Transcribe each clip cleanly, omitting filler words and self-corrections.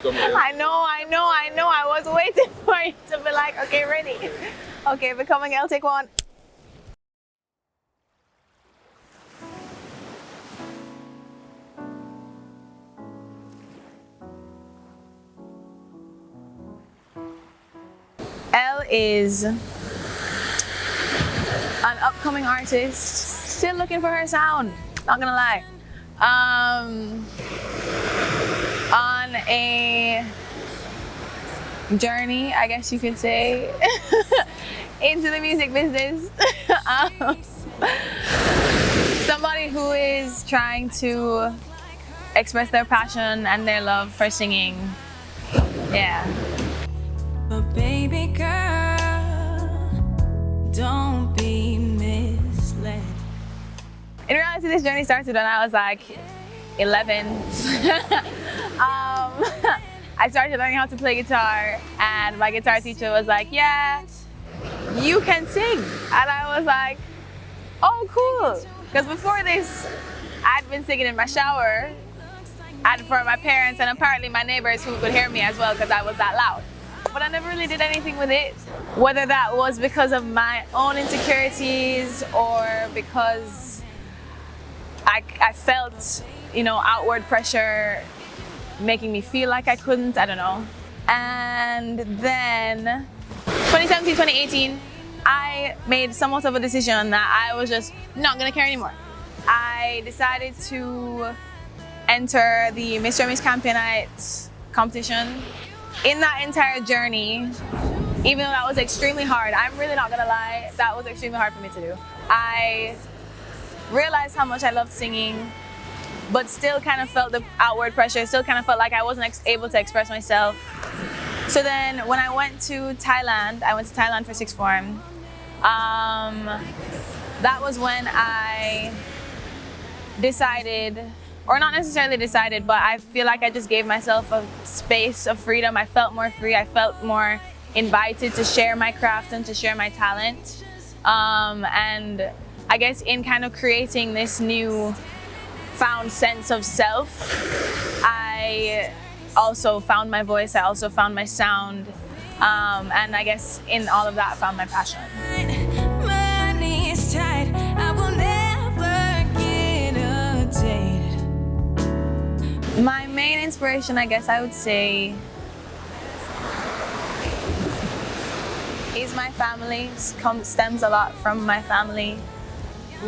I was waiting for you to be like, okay, ready. Okay, becoming Elle, take one. Elle is an upcoming artist, still looking for her sound, not gonna lie. On a journey, I guess you could say, into the music business. Somebody who is trying to express their passion and their love for singing. Yeah. But baby girl, don't be misled. In reality, this journey started when I was like 11. I started learning how to play guitar, and my guitar teacher was like, yeah, you can sing. And I was like, oh, cool. Because before this, I'd been singing in my shower and for my parents and apparently my neighbors who could hear me as well because I was that loud. But I never really did anything with it, whether that was because of my own insecurities or because I felt, outward pressure making me feel like I couldn't, I don't know. And then 2017, 2018, I made somewhat of a decision that I was just not gonna care anymore. I decided to enter the Mr. and Miss Campionite competition. In that entire journey, even though that was extremely hard, I'm really not gonna lie, that was extremely hard for me to do. I realized how much I loved singing, but still kind of felt the outward pressure, still kind of felt like I wasn't able to express myself. So then when I went to Thailand, I went to Thailand for sixth form. That was when I decided, or not necessarily decided, but I feel like I just gave myself a space of freedom. I felt more free, I felt more invited to share my craft and to share my talent. And I guess in kind of creating this new found sense of self, I also found my voice, I also found my sound, and I guess in all of that I found my passion. Money is tight, I will never get a date. My main inspiration, I guess I would say, is my family. Stems a lot from my family.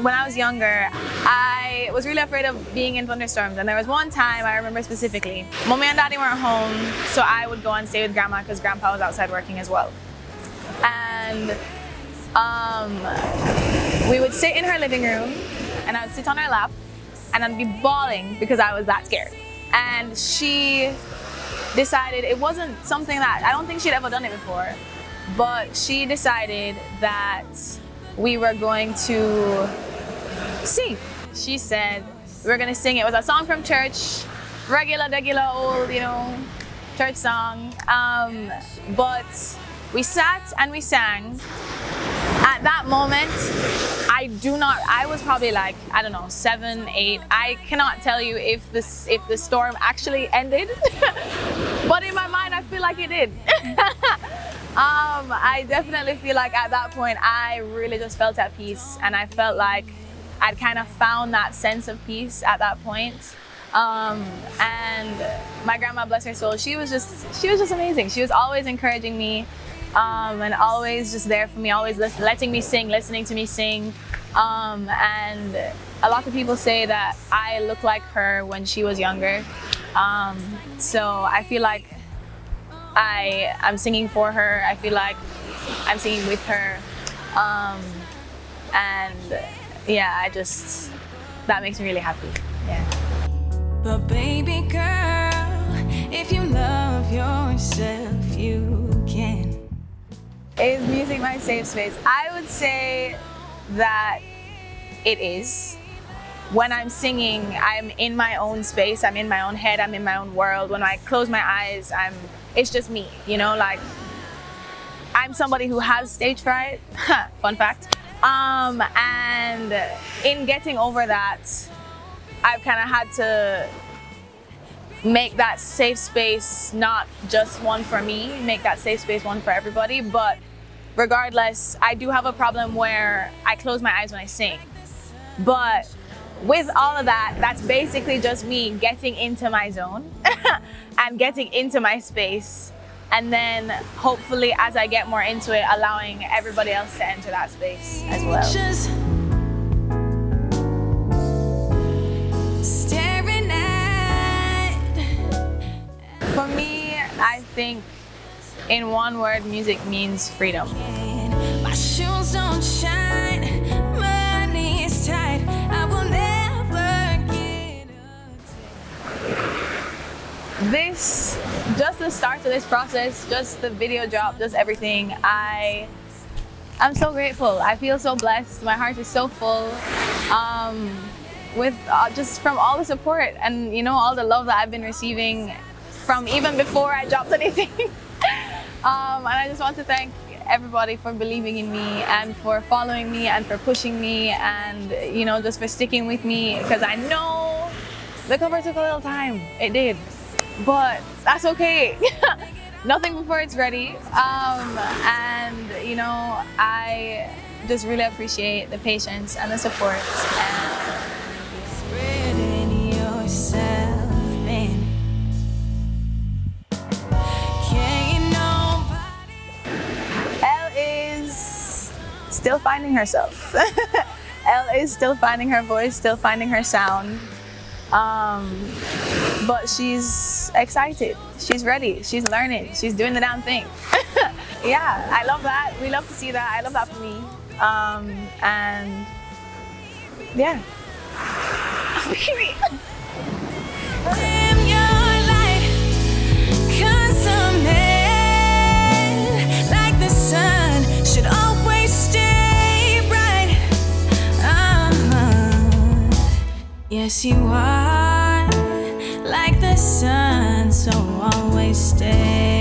When I was younger, I was really afraid of being in thunderstorms, and there was one time I remember specifically. Mommy and Daddy weren't home, so I would go and stay with Grandma because Grandpa was outside working as well. And we would sit in her living room, and I would sit on her lap, and I'd be bawling because I was that scared. And she decided, it wasn't something that, I don't think she'd ever done it before, but she decided that we were going to sing. She said we were going to sing. It was a song from church, regular old, church song. But we sat and we sang. At that moment, I was probably like, I don't know, 7, 8. I cannot tell you if the storm actually ended, but in my mind, I feel like it did. I definitely feel like at that point, I really just felt at peace, and I felt like I'd kind of found that sense of peace at that point. And my grandma, bless her soul, she was just amazing. She was always encouraging me, and always just there for me, always letting me sing, listening to me sing. And a lot of people say that I look like her when she was younger. So I feel like I'm singing for her. I feel like I'm singing with her. And yeah, that makes me really happy. Yeah. But baby girl, if you love yourself, you can. Is music my safe space? I would say that it is. When I'm singing, I'm in my own space, I'm in my own head, I'm in my own world. When I close my eyes, it's just me, like I'm somebody who has stage fright, fun fact. And in getting over that, I've kind of had to make that safe space not just one for me, make that safe space one for everybody. But regardless, I do have a problem where I close my eyes when I sing. But with all of that, that's basically just me getting into my zone and getting into my space. And then hopefully as I get more into it, allowing everybody else to enter that space as well. Staring at. For me, I think in one word, music means freedom. My shoes don't shine, money is tight, I will never get up. This, just the start of this process, just the video drop, just everything, I'm so grateful. I feel so blessed. My heart is so full with just from all the support and, you know, all the love that I've been receiving from even before I dropped anything. And I just want to thank everybody for believing in me and for following me and for pushing me and, you know, just for sticking with me, because I know the cover took a little time. It did, but that's okay. Nothing before it's ready. And, you know, I just really appreciate the patience and the support. Spreading yourself thin. Elle is still finding herself. Elle is still finding her voice, still finding her sound. But she's excited, she's ready, she's learning, she's doing the damn thing. Yeah, I love that. We love to see that. I love that for me. And yeah. Dim your light, 'cause a man like the sun should always stay bright. Yes, you are like the sun, so always stay.